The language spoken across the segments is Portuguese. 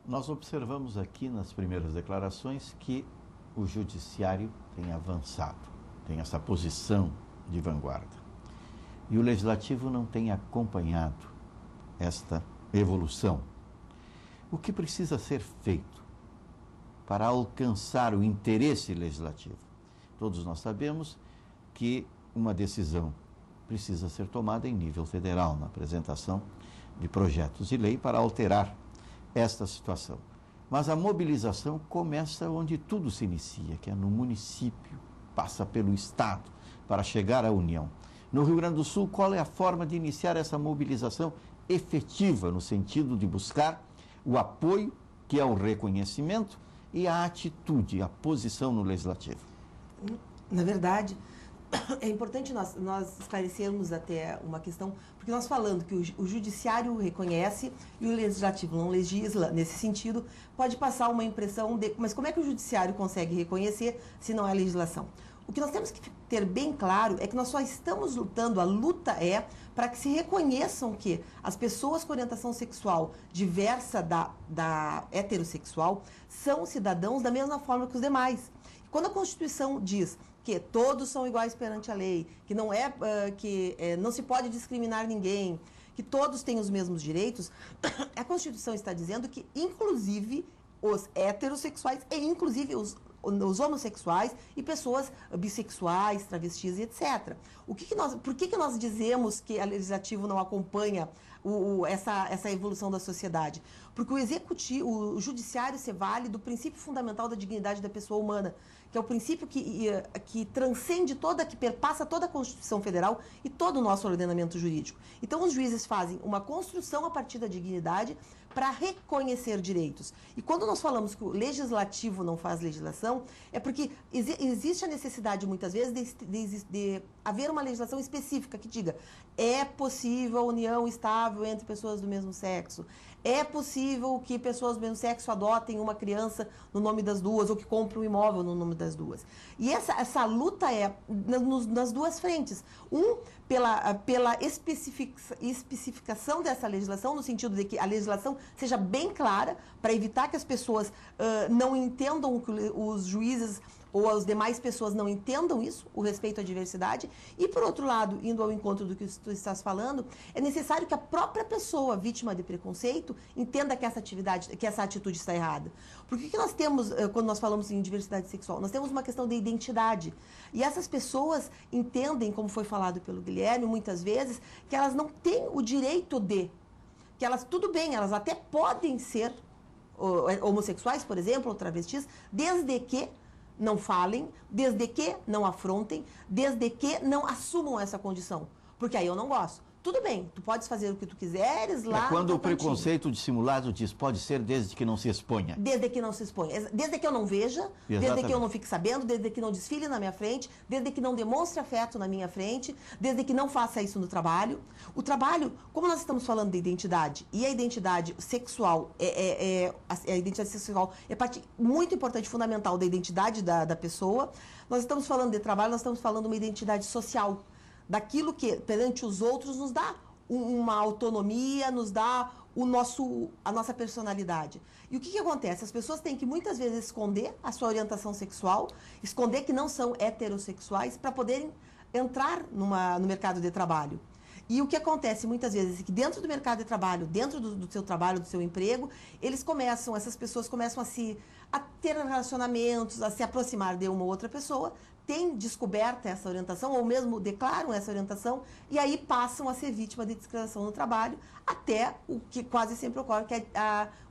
Nós observamos aqui nas primeiras declarações que o judiciário tem avançado, tem essa posição de vanguarda. E o legislativo não tem acompanhado esta evolução. O que precisa ser feito para alcançar o interesse legislativo? Todos nós sabemos que uma decisão precisa ser tomada em nível federal, na apresentação de projetos de lei para alterar esta situação. Mas a mobilização começa onde tudo se inicia, que é no município, passa pelo Estado, para chegar à União. No Rio Grande do Sul, qual é a forma de iniciar essa mobilização efetiva, no sentido de buscar o apoio, que é o reconhecimento, e a atitude, a posição no legislativo? Na verdade, é importante nós esclarecermos até uma questão, porque nós falando que o judiciário reconhece e o legislativo não legisla, nesse sentido, pode passar uma impressão de... Mas como é que o judiciário consegue reconhecer se não é legislação? O que nós temos que ter bem claro é que nós só estamos lutando, a luta é para que se reconheçam que as pessoas com orientação sexual diversa da heterossexual são cidadãos da mesma forma que os demais. Quando a Constituição diz que todos são iguais perante a lei, que não se pode discriminar ninguém, que todos têm os mesmos direitos, a Constituição está dizendo que, inclusive, os heterossexuais e, inclusive, os homossexuais e pessoas bissexuais, travestis e etc. Por que nós dizemos que a legislativo não acompanha essa evolução da sociedade? Porque o judiciário se vale do princípio fundamental da dignidade da pessoa humana, que é o princípio que transcende que perpassa toda a Constituição Federal e todo o nosso ordenamento jurídico. Então, os juízes fazem uma construção a partir da dignidade para reconhecer direitos. E quando nós falamos que o legislativo não faz legislação, é porque existe a necessidade, muitas vezes, de haver uma legislação específica que diga: é possível a união estável entre pessoas do mesmo sexo, é possível que pessoas do mesmo sexo adotem uma criança no nome das duas, ou que comprem um imóvel no nome das duas. E essa luta é nas duas frentes. Pela especificação dessa legislação, no sentido de que a legislação seja bem clara, para evitar que as pessoas não entendam, que os juízes ou as demais pessoas não entendam isso, o respeito à diversidade. E, por outro lado, indo ao encontro do que tu estás falando, é necessário que a própria pessoa vítima de preconceito entenda que essa atitude está errada. Porque que nós temos, quando nós falamos em diversidade sexual, nós temos uma questão de identidade. E essas pessoas entendem, como foi falado pelo Guilherme, muitas vezes, que elas não têm o direito que elas, tudo bem, elas até podem ser homossexuais, por exemplo, ou travestis, desde que não falem, desde que não afrontem, desde que não assumam essa condição. Porque aí eu não gosto. Tudo bem, tu podes fazer o que tu quiseres lá. É quando o preconceito dissimulado diz pode ser desde que não se exponha. Desde que não se exponha. Desde que eu não veja, Exatamente. Desde que eu não fique sabendo, desde que não desfile na minha frente, desde que não demonstre afeto na minha frente, desde que não faça isso no trabalho. O trabalho, como nós estamos falando de identidade, e a identidade sexual a identidade sexual é parte muito importante, fundamental da identidade da pessoa. Nós estamos falando de trabalho, nós estamos falando de uma identidade social, daquilo que perante os outros nos dá uma autonomia, nos dá a nossa personalidade. E o que acontece? As pessoas têm que muitas vezes esconder a sua orientação sexual, esconder que não são heterossexuais, para poderem entrar no mercado de trabalho. E o que acontece muitas vezes é que dentro do mercado de trabalho, dentro do seu trabalho, do seu emprego, essas pessoas começam a ter relacionamentos, a se aproximar de uma outra pessoa, têm descoberta essa orientação, ou mesmo declaram essa orientação, e aí passam a ser vítima de discriminação no trabalho, até o que quase sempre ocorre, que é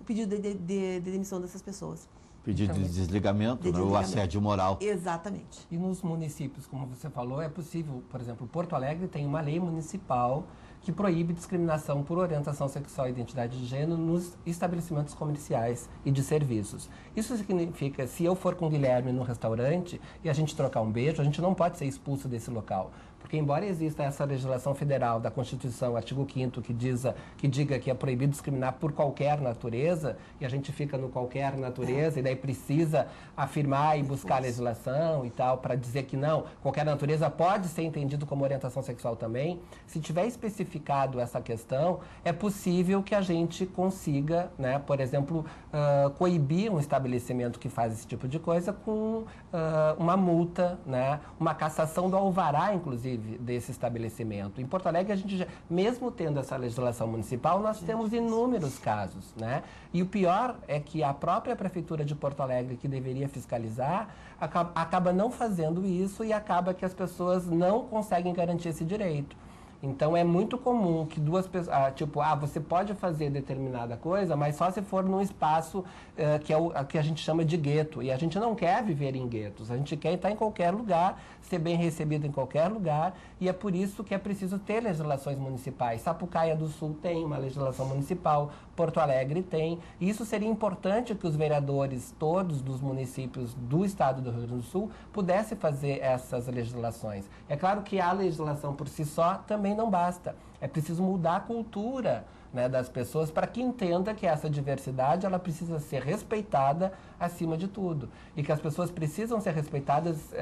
o pedido de demissão dessas pessoas. Pedido de desligamento, o assédio moral. Exatamente. E nos municípios, como você falou, é possível, por exemplo, Porto Alegre tem uma lei municipal que proíbe discriminação por orientação sexual e identidade de gênero nos estabelecimentos comerciais e de serviços. Isso significa, se eu for com o Guilherme num restaurante e a gente trocar um beijo, a gente não pode ser expulso desse local. Porque embora exista essa legislação federal da Constituição, artigo 5º, que diga que é proibido discriminar por qualquer natureza, e a gente fica no qualquer natureza, e daí precisa afirmar e buscar legislação e tal, para dizer que não, qualquer natureza pode ser entendido como orientação sexual também. Se tiver especificado essa questão, é possível que a gente consiga, né, por exemplo, coibir um estabelecimento que faz esse tipo de coisa com uma multa, né, uma cassação do alvará, inclusive, desse estabelecimento. Em Porto Alegre, a gente mesmo tendo essa legislação municipal, nós temos inúmeros casos, né? E o pior é que a própria Prefeitura de Porto Alegre, que deveria fiscalizar, acaba não fazendo isso e acaba que as pessoas não conseguem garantir esse direito. Então, é muito comum que duas pessoas, você pode fazer determinada coisa, mas só se for num espaço que é o que a gente chama de gueto. E a gente não quer viver em guetos, a gente quer estar em qualquer lugar, ser bem recebido em qualquer lugar, e é por isso que é preciso ter legislações municipais. Sapucaia do Sul tem uma legislação municipal, Porto Alegre tem, e isso seria importante que os vereadores todos dos municípios do estado do Rio Grande do Sul pudessem fazer essas legislações. É claro que a legislação por si só também não basta. É preciso mudar a cultura, né, das pessoas para que entenda que essa diversidade ela precisa ser respeitada acima de tudo. E que as pessoas precisam ser respeitadas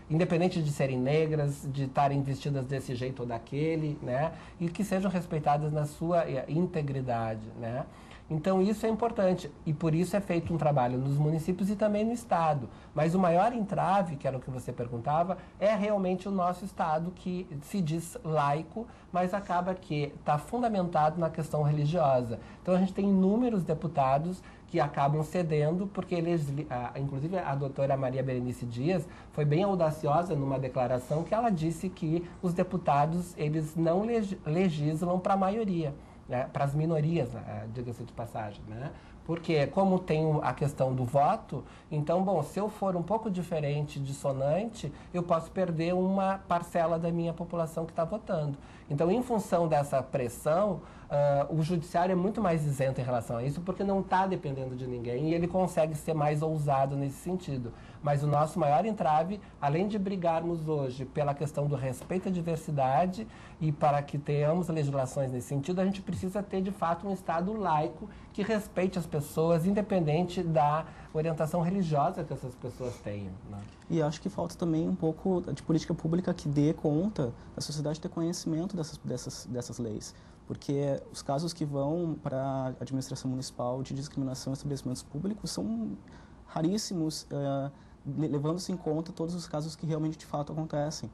independente de serem negras, de estarem vestidas desse jeito ou daquele, né, e que sejam respeitadas na sua integridade, né. Então, isso é importante e por isso é feito um trabalho nos municípios e também no Estado. Mas o maior entrave, que era o que você perguntava, é realmente o nosso Estado, que se diz laico, mas acaba que está fundamentado na questão religiosa. Então, a gente tem inúmeros deputados que acabam cedendo, porque eles, inclusive a doutora Maria Berenice Dias foi bem audaciosa numa declaração que ela disse que os deputados eles não legislam para a maioria, né, para as minorias, diga-se de passagem, né? Porque como tem a questão do voto, então, bom, se eu for um pouco diferente, dissonante, eu posso perder uma parcela da minha população que está votando. Então, em função dessa pressão, o judiciário é muito mais isento em relação a isso, porque não está dependendo de ninguém e ele consegue ser mais ousado nesse sentido. Mas o nosso maior entrave, além de brigarmos hoje pela questão do respeito à diversidade e para que tenhamos legislações nesse sentido, a gente precisa ter, de fato, um Estado laico que respeite as pessoas, independente da orientação religiosa que essas pessoas tenham, né? E acho que falta também um pouco de política pública que dê conta da sociedade ter conhecimento dessas leis. Porque os casos que vão para a administração municipal de discriminação em estabelecimentos públicos são raríssimos, levando-se em conta todos os casos que realmente de fato acontecem.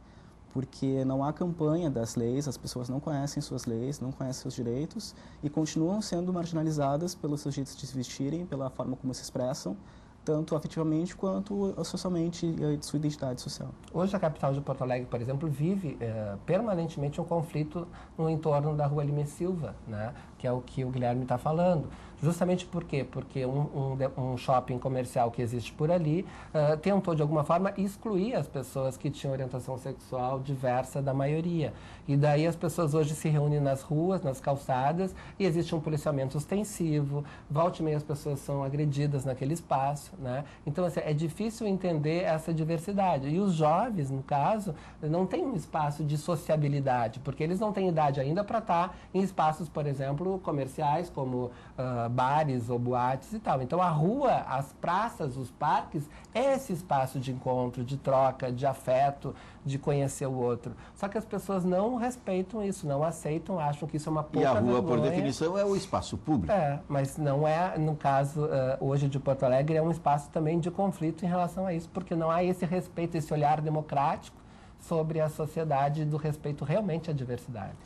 Porque não há campanha das leis, as pessoas não conhecem suas leis, não conhecem seus direitos e continuam sendo marginalizadas pelos seus jeitos de se vestirem, pela forma como se expressam, tanto afetivamente quanto socialmente, de sua identidade social. Hoje a capital de Porto Alegre, por exemplo, vive permanentemente um conflito no entorno da Rua Lime Silva, né? Que é o que o Guilherme está falando. Justamente por quê? Porque um shopping comercial que existe por ali tentou, de alguma forma, excluir as pessoas que tinham orientação sexual diversa da maioria. E daí as pessoas hoje se reúnem nas ruas, nas calçadas, e existe um policiamento ostensivo, volta e meia as pessoas são agredidas naquele espaço, né? Então, assim, é difícil entender essa diversidade. E os jovens, no caso, não têm um espaço de sociabilidade, porque eles não têm idade ainda para estar em espaços, por exemplo, comerciais, como bares ou boates e tal. Então, a rua, as praças, os parques, é esse espaço de encontro, de troca, de afeto, de conhecer o outro. Só que as pessoas não respeitam isso, não aceitam, acham que isso é uma pouca vergonha. E a rua, por definição, é o espaço público. Mas não é, no caso, hoje de Porto Alegre, é um espaço também de conflito em relação a isso, porque não há esse respeito, esse olhar democrático sobre a sociedade do respeito realmente à diversidade.